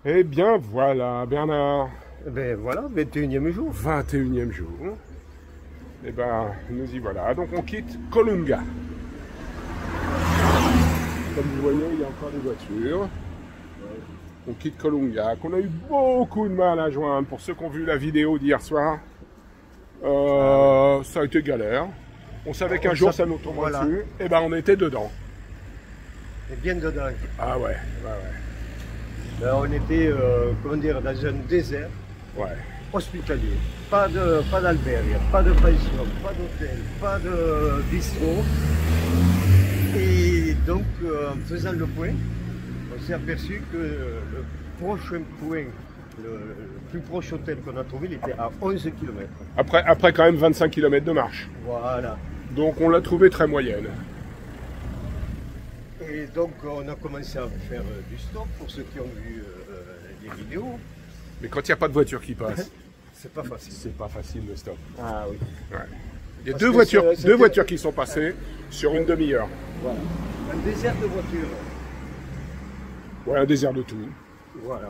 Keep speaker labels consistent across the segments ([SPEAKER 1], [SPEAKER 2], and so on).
[SPEAKER 1] Eh bien voilà, Bernard,
[SPEAKER 2] Eh ben voilà, 21e jour.
[SPEAKER 1] 21e jour. Eh ben, nous y voilà. Donc on quitte Colunga. Comme vous voyez, il y a encore des voitures. On quitte Colunga, qu'on a eu beaucoup de mal à joindre. Pour ceux qui ont vu la vidéo d'hier soir, ça a été galère. On savait qu'un jour ça nous tomberait dessus. Et ben on était dedans.
[SPEAKER 2] Et bien dedans.
[SPEAKER 1] Ah ouais.
[SPEAKER 2] Là, on était, comment dire, dans un désert
[SPEAKER 1] Ouais.
[SPEAKER 2] hospitalier. Pas d'albergue, pas de pension, pas d'hôtel, pas de bistrot. Et donc, en faisant le point, on s'est aperçu que le prochain point, le plus proche hôtel qu'on a trouvé, il était à 11 km.
[SPEAKER 1] Après quand même 25 km de marche.
[SPEAKER 2] Voilà.
[SPEAKER 1] Donc on l'a trouvé très moyenne.
[SPEAKER 2] Et donc, on a commencé à faire du stop pour ceux qui ont vu les vidéos.
[SPEAKER 1] Mais quand il n'y a pas de voiture qui passe,
[SPEAKER 2] C'est pas facile.
[SPEAKER 1] c'est pas facile le stop.
[SPEAKER 2] Ah oui.
[SPEAKER 1] Ouais. Il y a
[SPEAKER 2] Parce
[SPEAKER 1] deux
[SPEAKER 2] que
[SPEAKER 1] deux voitures qui sont passées sur une demi-heure.
[SPEAKER 2] Voilà. Un désert de voitures.
[SPEAKER 1] Ouais, un désert de tout.
[SPEAKER 2] Voilà.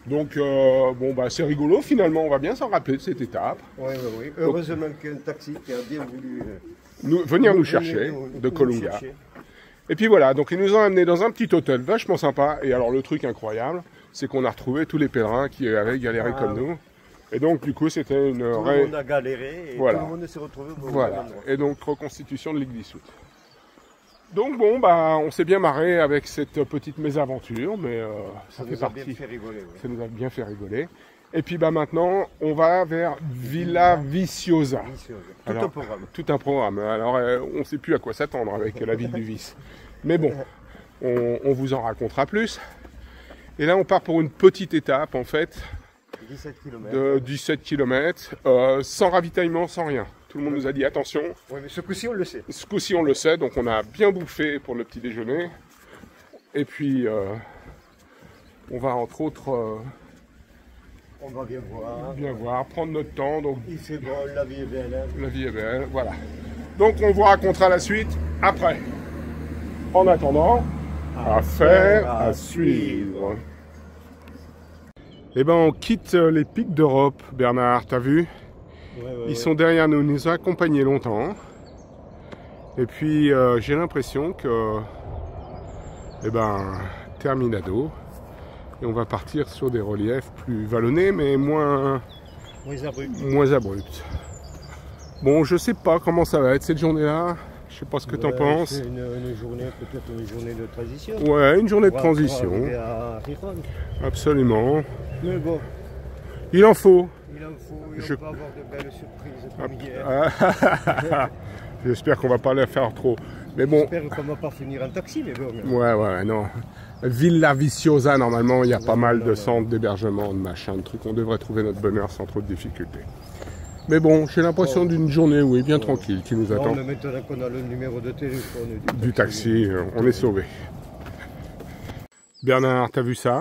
[SPEAKER 1] Donc, bon, bah, c'est rigolo finalement, on va bien s'en rappeler de cette étape.
[SPEAKER 2] Oui. Heureusement qu'il y a un taxi qui a bien voulu
[SPEAKER 1] Venir nous chercher de Colunga.
[SPEAKER 2] chercher.
[SPEAKER 1] Et puis voilà, donc ils nous ont amenés dans un petit hôtel vachement sympa. Et alors le truc incroyable, c'est qu'on a retrouvé tous les pèlerins qui avaient galéré comme nous. Et donc du coup c'était une...
[SPEAKER 2] Tout le monde a galéré et
[SPEAKER 1] Voilà.
[SPEAKER 2] tout le monde s'est retrouvé au bon
[SPEAKER 1] Voilà,
[SPEAKER 2] endroit.
[SPEAKER 1] et donc reconstitution de Ligue dissoute. Donc bon, bah, on s'est bien marré avec cette petite mésaventure, mais ça fait
[SPEAKER 2] nous a bien
[SPEAKER 1] partie.
[SPEAKER 2] fait rigoler. Oui.
[SPEAKER 1] Ça nous a bien fait rigoler. Et puis bah maintenant, on va vers Villa Viciosa.
[SPEAKER 2] Tout
[SPEAKER 1] Alors,
[SPEAKER 2] un programme.
[SPEAKER 1] Tout un programme. Alors on ne sait plus à quoi s'attendre avec la ville du vice. Mais bon, on vous en racontera plus. Et là, on part pour une petite étape en fait,
[SPEAKER 2] 17 km.
[SPEAKER 1] de 17 km, sans ravitaillement, sans rien. Tout le monde nous a dit attention.
[SPEAKER 2] Oui, mais ce coup-ci, on le sait.
[SPEAKER 1] Ce coup-ci, on le sait, donc on a bien bouffé pour le petit déjeuner. Et puis, on va entre autres
[SPEAKER 2] On va bien voir.
[SPEAKER 1] voir, prendre notre temps. Donc,
[SPEAKER 2] Il fait bon, la vie est belle. Hein.
[SPEAKER 1] la vie est belle, voilà. Donc, on vous racontera la suite après. En attendant, affaire à suivre. Eh ben, on quitte les pics d'Europe, Bernard, t'as vu? Ils sont derrière nous, ils nous ont accompagnés longtemps. Et puis j'ai l'impression que, eh ben, terminado. Et on va partir sur des reliefs plus vallonnés, mais moins abrupts. Bon, je sais pas comment ça va être cette journée-là. Je sais pas ce que t'en penses.
[SPEAKER 2] C'est une journée, peut-être une journée de transition.
[SPEAKER 1] Ouais, une journée de
[SPEAKER 2] On va
[SPEAKER 1] transition.
[SPEAKER 2] arriver à Riron.
[SPEAKER 1] Absolument.
[SPEAKER 2] Mais bon,
[SPEAKER 1] Il en faut.
[SPEAKER 2] il en faut, et
[SPEAKER 1] Je-
[SPEAKER 2] on peut avoir de belles surprises comme hier.
[SPEAKER 1] J'espère qu'on va pas les faire trop. Mais bon,
[SPEAKER 2] J'espère qu'on va pas finir en taxi, mais bon.
[SPEAKER 1] ouais, non. Villa Viciosa, normalement, il y a pas mal de centres d'hébergement, de machin, de trucs. On devrait trouver notre bonheur sans trop de difficultés. Mais bon, j'ai l'impression d'une journée, oui, bien tranquille, qui nous
[SPEAKER 2] Non,
[SPEAKER 1] attend.
[SPEAKER 2] mais maintenant qu'on a le numéro de téléphone
[SPEAKER 1] Du taxi, on est sauvé. Bernard, t'as vu ça?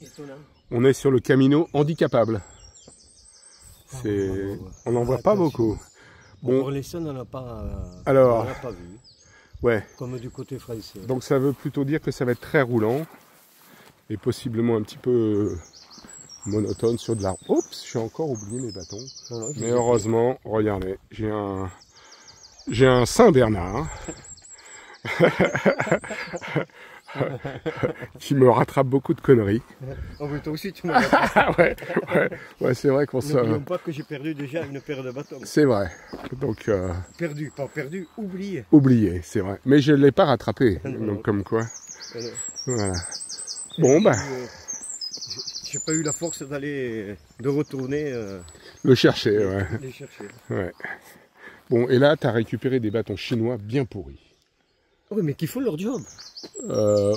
[SPEAKER 2] Étonnant.
[SPEAKER 1] On est sur le Camino handicapable. On n'en voit pas beaucoup. Bon,
[SPEAKER 2] Pour l'instant, on n'en a pas,
[SPEAKER 1] alors,
[SPEAKER 2] on n'a pas vu,
[SPEAKER 1] ouais.
[SPEAKER 2] comme du côté français.
[SPEAKER 1] Donc ça veut plutôt dire que ça va être très roulant et possiblement un petit peu monotone sur de la... Oups, j'ai encore oublié mes bâtons.
[SPEAKER 2] Non,
[SPEAKER 1] Mais heureusement, regardez, j'ai un Saint-Bernard qui me rattrape beaucoup de conneries.
[SPEAKER 2] Oh, mais toi aussi, tu m'as rappelé.
[SPEAKER 1] Ouais, c'est vrai qu'on se...
[SPEAKER 2] N'oublions pas que j'ai perdu déjà une paire de bâtons.
[SPEAKER 1] C'est vrai. Donc,
[SPEAKER 2] Perdu, pas perdu, oublié.
[SPEAKER 1] oublié, c'est vrai. Mais je ne l'ai pas rattrapé,
[SPEAKER 2] Non.
[SPEAKER 1] donc comme quoi.
[SPEAKER 2] Alors,
[SPEAKER 1] Voilà. Bon, bah,
[SPEAKER 2] j'ai pas eu la force de retourner
[SPEAKER 1] le chercher, ouais.
[SPEAKER 2] les chercher.
[SPEAKER 1] Ouais. Bon, et là, tu as récupéré des bâtons chinois bien pourris.
[SPEAKER 2] Oui, mais qui font leur job.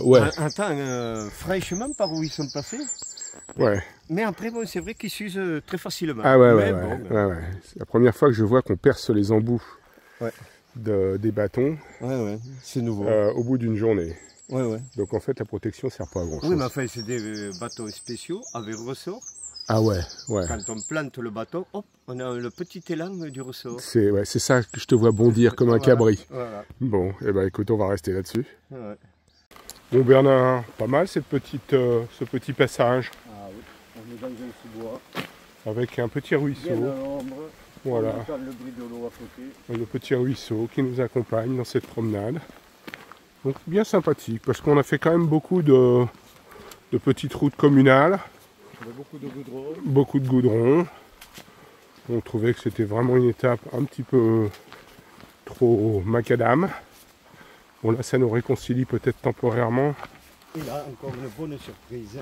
[SPEAKER 1] Ouais,
[SPEAKER 2] Attends, franchement, par où ils sont passés.
[SPEAKER 1] ouais.
[SPEAKER 2] Mais après, bon, c'est vrai qu'ils s'usent très facilement.
[SPEAKER 1] Ah ouais,
[SPEAKER 2] Mais
[SPEAKER 1] ouais.
[SPEAKER 2] bon,
[SPEAKER 1] Ouais. C'est la première fois que je vois qu'on perce les embouts
[SPEAKER 2] Ouais.
[SPEAKER 1] des bâtons
[SPEAKER 2] ouais, c'est nouveau.
[SPEAKER 1] au bout d'une journée.
[SPEAKER 2] Ouais.
[SPEAKER 1] Donc en fait, la protection sert pas à grand chose.
[SPEAKER 2] Oui, mais enfin, c'est des bâtons spéciaux avec ressort.
[SPEAKER 1] Ah ouais.
[SPEAKER 2] Quand on plante le bâton, hop, on a le petit élan du ressort.
[SPEAKER 1] C'est ça que je te vois bondir comme un cabri.
[SPEAKER 2] Voilà.
[SPEAKER 1] Bon, et ben écoute, on va rester là-dessus.
[SPEAKER 2] Ouais.
[SPEAKER 1] Bon Bernard, pas mal ce petit passage.
[SPEAKER 2] Ah oui, on est dans un sous-bois.
[SPEAKER 1] Avec un petit ruisseau.
[SPEAKER 2] Bien à l'ombre.
[SPEAKER 1] Voilà.
[SPEAKER 2] On entend le bruit de l'eau à côté.
[SPEAKER 1] Le petit ruisseau qui nous accompagne dans cette promenade. Donc bien sympathique parce qu'on a fait quand même beaucoup de petites routes communales.
[SPEAKER 2] Beaucoup de goudron.
[SPEAKER 1] Beaucoup de goudron. On trouvait que c'était vraiment une étape un petit peu trop macadam. Bon là ça nous réconcilie peut-être temporairement.
[SPEAKER 2] Et là encore une bonne surprise.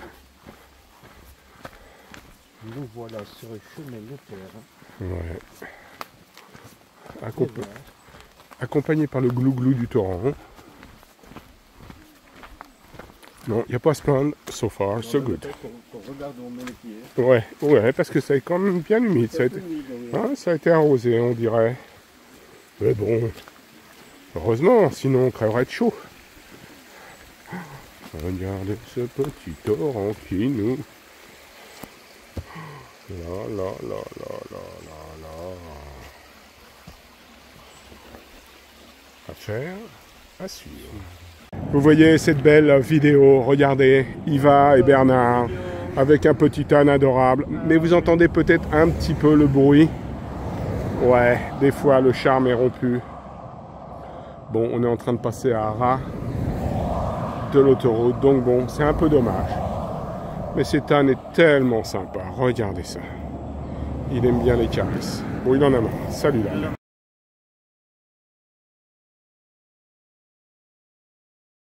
[SPEAKER 2] Nous voilà sur le chemin de terre.
[SPEAKER 1] Ouais. Accompagné par le glou-glou du torrent. Non, il n'y a pas à se plaindre. So far, so good.
[SPEAKER 2] On regarde où on met les pieds.
[SPEAKER 1] Ouais, parce que ça est quand même bien humide. Ça a été arrosé, on dirait. Mais bon, heureusement, sinon on crèverait de chaud. Regardez ce petit torrent qui nous... Là. À faire, à suivre. Vous voyez cette belle vidéo, regardez, Yva et Bernard, avec un petit âne adorable. Mais vous entendez peut-être un petit peu le bruit. Ouais, des fois le charme est rompu. Bon, on est en train de passer à ras de l'autoroute, donc bon, c'est un peu dommage. Mais cet âne est tellement sympa, regardez ça. Il aime bien les caresses. Bon, il en a marre. Salut là.